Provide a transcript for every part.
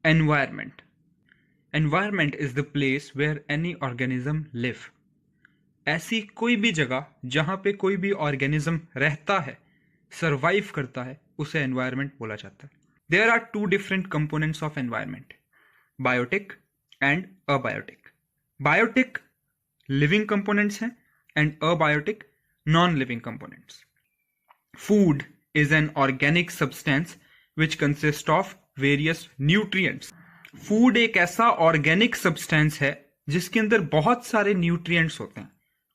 Environment. Environment is the place where any organism live. ऐसी कोई भी जगह जहां पे कोई भी ऑर्गेनिज्म रहता है, सर्वाइव करता है, उसे एनवायरमेंट बोला जाता है. There are two different components of environment, biotic and abiotic. Biotic living components हैं and abiotic non living components. Food is an organic substance which consists of various nutrients. Food एक ऐसा organic substance है जिसके अंदर बहुत सारे nutrients होते हैं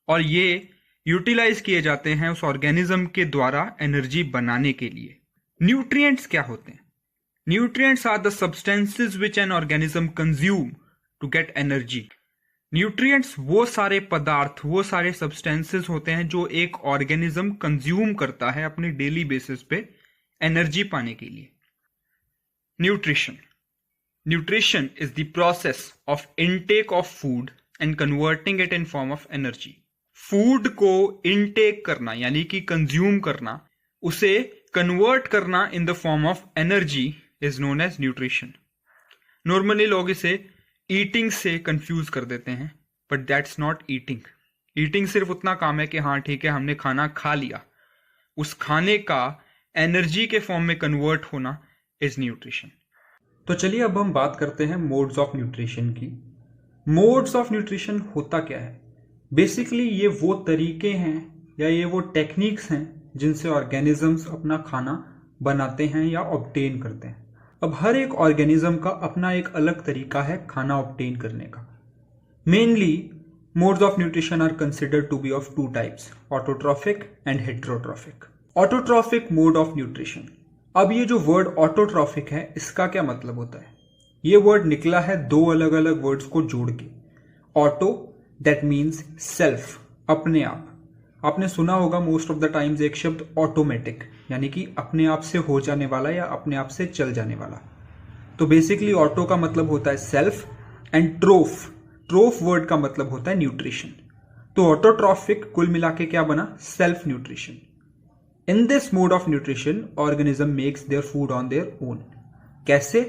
और ये यूटिलाइज किए जाते हैं उस ऑर्गेनिज्म के द्वारा एनर्जी बनाने के लिए. न्यूट्रिएंट्स क्या होते हैं? Nutrients are the substances which an organism consume to get energy. Nutrients वो सारे पदार्थ, वो सारे सब्सटेंसेस होते हैं जो एक ऑर्गेनिज्म कंज्यूम करता है अपने डेली बेसिस पे एनर्जी पाने के लिए. Nutrition. Nutrition is the process of intake of food and converting it in form of energy. Food को इनटेक करना यानी कि कंज्यूम करना, उसे कन्वर्ट करना in the form of energy is known as nutrition. Normally लोग इसे ईटिंग से कंफ्यूज कर देते हैं, but that's not eating. Eating सिर्फ उतना काम है कि हाँ ठीक है हमने खाना खा लिया. उस खाने का एनर्जी के फॉर्म में कन्वर्ट होना इज न्यूट्रिशन. तो चलिए अब हम बात करते हैं मोड्स ऑफ न्यूट्रिशन की. मोड्स ऑफ न्यूट्रिशन होता क्या है? बेसिकली ये वो तरीके हैं या ये वो टेक्निक्स हैं जिनसे ऑर्गेनिजम्स अपना खाना बनाते हैं या ऑब्टेन करते हैं. अब हर एक ऑर्गेनिज्म का अपना एक अलग तरीका है खाना ऑब्टेन करने का. Mainly modes of nutrition are considered to be of two types, autotrophic and heterotrophic. Autotrophic mode of nutrition. अब ये जो वर्ड ऑटोट्रॉफिक है, इसका क्या मतलब होता है? ये वर्ड निकला है दो अलग अलग वर्ड्स को जोड़ के. ऑटो दैट मीन्स सेल्फ, अपने आप. आपने सुना होगा मोस्ट ऑफ द टाइम्स एक शब्द ऑटोमेटिक, यानी कि अपने आप से हो जाने वाला या अपने आप से चल जाने वाला. तो बेसिकली ऑटो का मतलब होता है सेल्फ एंड ट्रोफ. ट्रोफ वर्ड का मतलब होता है न्यूट्रिशन. तो ऑटोट्रॉफिक कुल मिला के क्या बना? Self nutrition. In this mode of nutrition organism makes their food on their own. कैसे?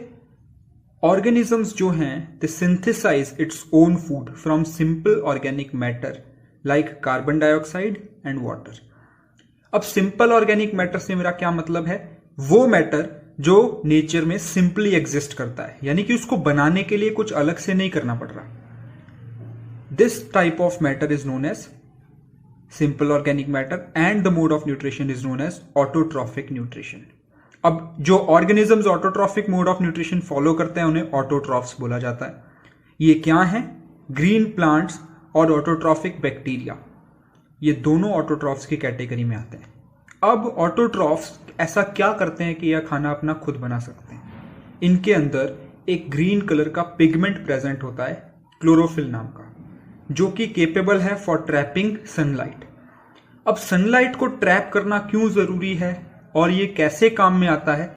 ऑर्गेनिजम्स जो हैं they synthesize its own food from simple organic matter like carbon dioxide and water. अब सिंपल ऑर्गेनिक मैटर से मेरा क्या मतलब है? वो मैटर जो नेचर में सिंपली एग्जिस्ट करता है, यानी कि उसको बनाने के लिए कुछ अलग से नहीं करना पड़ रहा. This type of matter is known as simple organic matter and the mode of nutrition is known as autotrophic nutrition. अब जो organisms autotrophic mode of nutrition follow करते हैं उन्हें ऑटोट्रॉफ्स बोला जाता है. ये क्या है? ग्रीन प्लांट्स और ऑटोट्रॉफिक बैक्टीरिया, ये दोनों ऑटोट्रॉफ्स की कैटेगरी में आते हैं. अब ऑटोट्रॉफ्स ऐसा क्या करते हैं कि यह खाना अपना खुद बना सकते हैं? इनके अंदर एक ग्रीन कलर का पिगमेंट प्रेजेंट होता है, क्लोरोफिल नाम का, जो कि केपेबल है फॉर ट्रैपिंग सनलाइट. अब सनलाइट को ट्रैप करना क्यों जरूरी है और ये कैसे काम में आता है?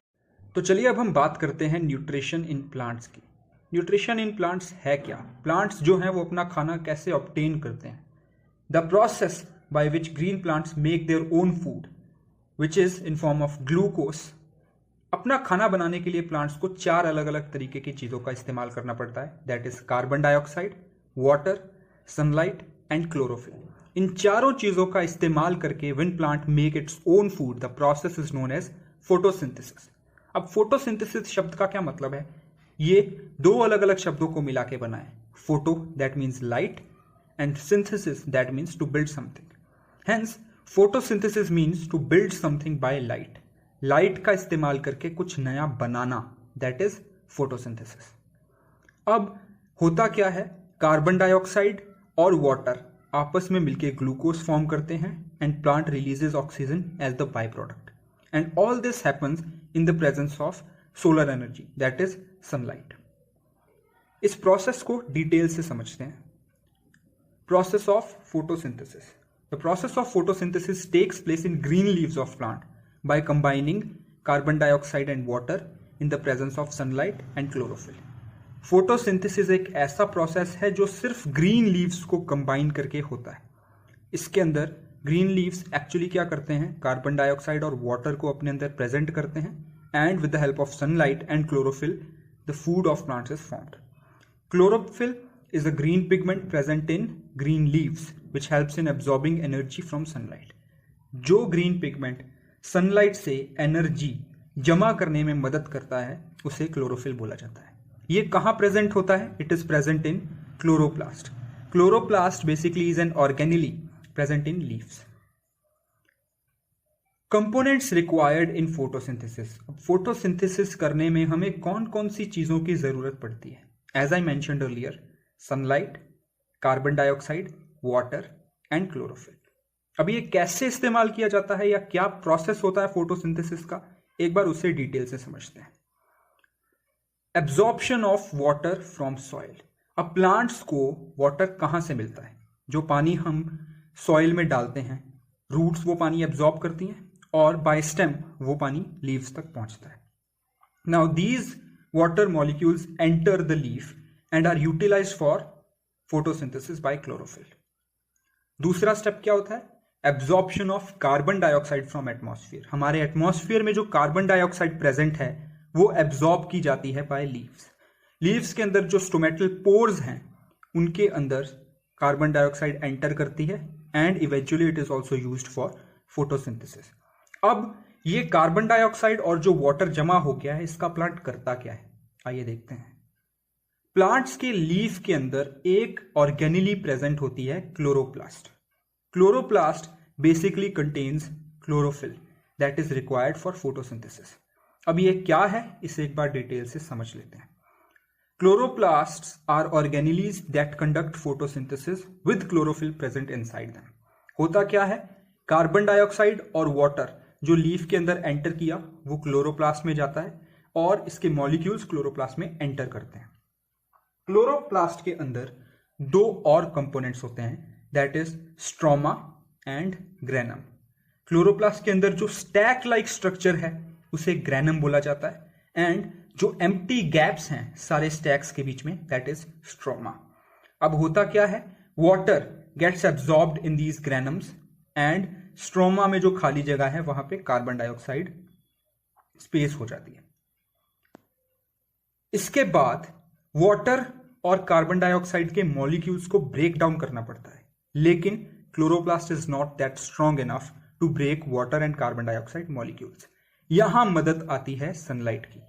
तो चलिए अब हम बात करते हैं न्यूट्रिशन इन प्लांट्स की. न्यूट्रिशन इन प्लांट्स है क्या? प्लांट्स जो हैं वो अपना खाना कैसे ऑब्टेन करते हैं? The process by which green plants make their own food which is in form of glucose. अपना खाना बनाने के लिए प्लांट्स को चार अलग अलग तरीके की चीजों का इस्तेमाल करना पड़ता है. That is carbon dioxide, water, sunlight and chlorophyll. इन चारों चीजों का इस्तेमाल करके when plant make its own food the process is known as photosynthesis. अब फोटोसिंथेसिस शब्द का क्या मतलब है? ये दो अलग अलग शब्दों को मिला के बना है. Photo that means light and synthesis that means to build something. Hence photosynthesis means to build something by light. Light का इस्तेमाल करके कुछ नया बनाना, दैट इज फोटोसिंथेसिस. अब होता क्या है? कार्बन डाइऑक्साइड और वाटर आपस में मिलकर ग्लूकोज फॉर्म करते हैं and plant releases oxygen as the by product. And all this happens in the presence of solar energy, that is sunlight. इस प्रोसेस को डिटेल से समझते हैं. Process of photosynthesis. The process of photosynthesis takes place in green leaves of plant by combining carbon dioxide and water in the presence of sunlight and chlorophyll. Photosynthesis एक ऐसा process है जो सिर्फ green leaves को combine करके होता है. इसके अंदर ग्रीन लीव्स एक्चुअली क्या करते हैं? कार्बन डाइऑक्साइड और वाटर को अपने अंदर प्रेजेंट करते हैं and with the help of sunlight and chlorophyll the food of plants is formed. Chlorophyll is a green pigment present in green leaves which helps in absorbing energy from sunlight. जो green pigment sunlight से energy जमा करने में मदद करता है उसे chlorophyll बोला जाता है. ये कहाँ present होता है? It is present in chloroplast. Chloroplast basically is an organelle present in leaves. Components required in photosynthesis. Photosynthesis करने में हमें कौन कौन सी चीज़ों की ज़रूरत पड़ती है? As I mentioned earlier, sunlight, carbon dioxide, water and chlorophyll. अब ये कैसे इस्तेमाल किया जाता है या क्या प्रोसेस होता है फोटोसिंथेसिस का, एक बार उसे डिटेल से समझते हैं. Absorption of water from soil. अब प्लांट्स को वाटर कहाँ से मिलता है? जो पानी हम सॉइल में डालते हैं, रूट्स वो पानी एब्जॉर्ब करती हैं और बाय स्टेम वो पानी लीव्स तक पहुंचता है. Now these water molecules enter the leaf and are utilised for photosynthesis by chlorophyll. दूसरा स्टेप क्या होता है? Absorption of carbon dioxide from atmosphere. हमारे एटमॉस्फेयर में जो कार्बन डाइऑक्साइड प्रेजेंट है वो एब्जॉर्ब की जाती है बाय लीव्स. लीव्स के अंदर जो स्टोमेटल पोर्स हैं उनके अंदर कार्बन डाइऑक्साइड एंटर करती है and eventually it is also used for photosynthesis. अब ये कार्बन डाइऑक्साइड और जो वाटर जमा हो गया है इसका प्लांट करता क्या है, आइए देखते हैं. प्लांट्स के लीफ के अंदर एक ऑर्गेनेली प्रेजेंट होती है chloroplast. Chloroplast basically contains chlorophyll that is required for photosynthesis. अब ये क्या है इसे एक बार डिटेल से समझ लेते हैं. Chloroplasts are organelles that conduct photosynthesis with chlorophyll present inside them. होता क्या है? कार्बन डाइऑक्साइड और वाटर जो लीफ के अंदर एंटर किया वो क्लोरोप्लास्ट में जाता है और इसके मॉलिक्यूल्स क्लोरोप्लास्ट में एंटर करते हैं. क्लोरोप्लास्ट के अंदर दो और कंपोनेंट्स होते हैं that is stroma and granum. Chloroplast के अंदर जो स्टैक लाइक स्ट्रक्चर है उसे ग्रेनम बोला जाता है एंड जो एम्प्टी गैप्स हैं सारे स्टैक्स के बीच में दैट इज स्ट्रोमा. अब होता क्या है? Water gets absorbed in these granums and stroma में जो खाली जगह है वहां पे कार्बन डाइऑक्साइड स्पेस हो जाती है. इसके बाद वाटर और कार्बन डाइऑक्साइड के मॉलिक्यूल्स को ब्रेक डाउन करना पड़ता है, लेकिन chloroplast is not that strong enough to break water and carbon dioxide molecules. यहां मदद आती है सनलाइट की.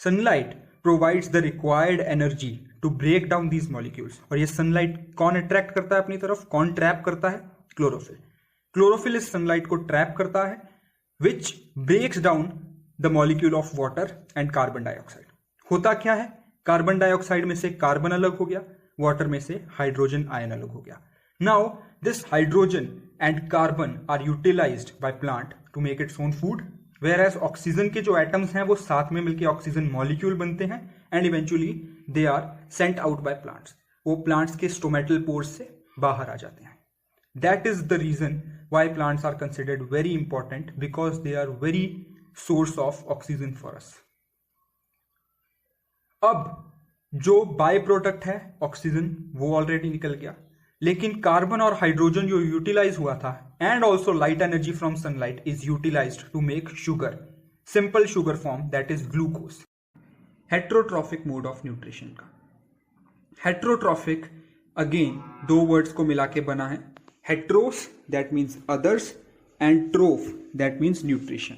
Sunlight provides the required energy to break down these molecules. और ये sunlight कौन attract करता है अपनी तरफ, कौन trap करता है? Chlorophyll. Chlorophyll इस sunlight को trap करता है which breaks down the molecule of water and carbon dioxide. होता क्या है? कार्बन डाइऑक्साइड में से कार्बन अलग हो गया, वाटर में से हाइड्रोजन आयन अलग हो गया. Now this hydrogen and carbon are utilized by plant to make its own food. Whereas oxygen के जो एटम्स हैं वो साथ में मिलकर ऑक्सीजन मॉलिक्यूल बनते हैं and eventually they are sent out by plants. वो प्लांट्स के स्टोमेटल पोर्स से बाहर आ जाते हैं. That is the reason why plants are considered very important because they are very source of oxygen for us. अब जो बाय प्रोडक्ट है ऑक्सीजन वो ऑलरेडी निकल गया, लेकिन कार्बन और हाइड्रोजन जो यूटिलाइज हुआ था and also light energy from sunlight is utilised to make sugar, simple sugar form that is glucose. Heterotrophic mode of nutrition का. हेट्रोट्रॉफिक अगेन दो वर्ड्स को मिला के बना है. Heteros that means others and troph that means nutrition.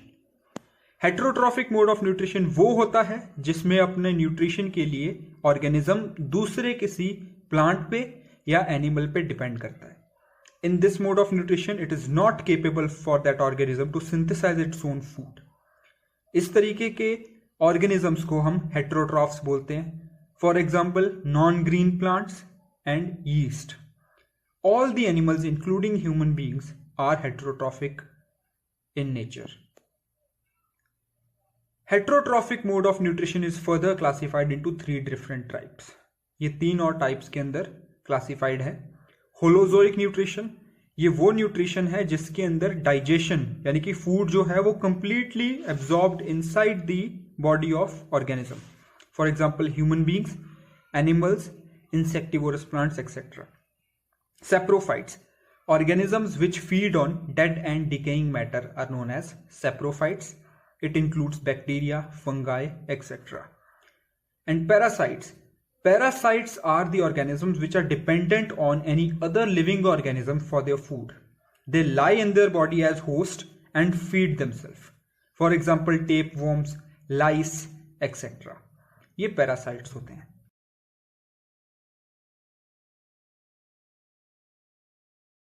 Heterotrophic mode of nutrition वो होता है जिसमें अपने न्यूट्रिशन के लिए ऑर्गेनिज्म दूसरे किसी प्लांट पे या एनिमल पे डिपेंड करता है. In this mode of nutrition, it is not capable for that organism to synthesize its own food. इस तरीके के organisms को हम heterotrophs बोलते हैं. For example, non-green plants and yeast. All the animals, including human beings, are heterotrophic in nature. Heterotrophic mode of nutrition is further classified into 3 different types. ये 3 और types के अंदर classified है. होलोजोइक न्यूट्रिशन, ये वो nutrition है जिसके अंदर डाइजेशन यानी कि फूड जो है वो completely absorbed inside the body of organism. For example human beings, animals, insectivorous plants etcetera. Saprophytes, organisms which feed on dead and decaying matter are known as saprophytes. It includes bacteria, fungi, etc. And parasites are the organisms which are dependent on any other living organism for their food. They lie in their body as host and feed themselves. For example, tapeworms, lice, etc. ये parasites होते हैं.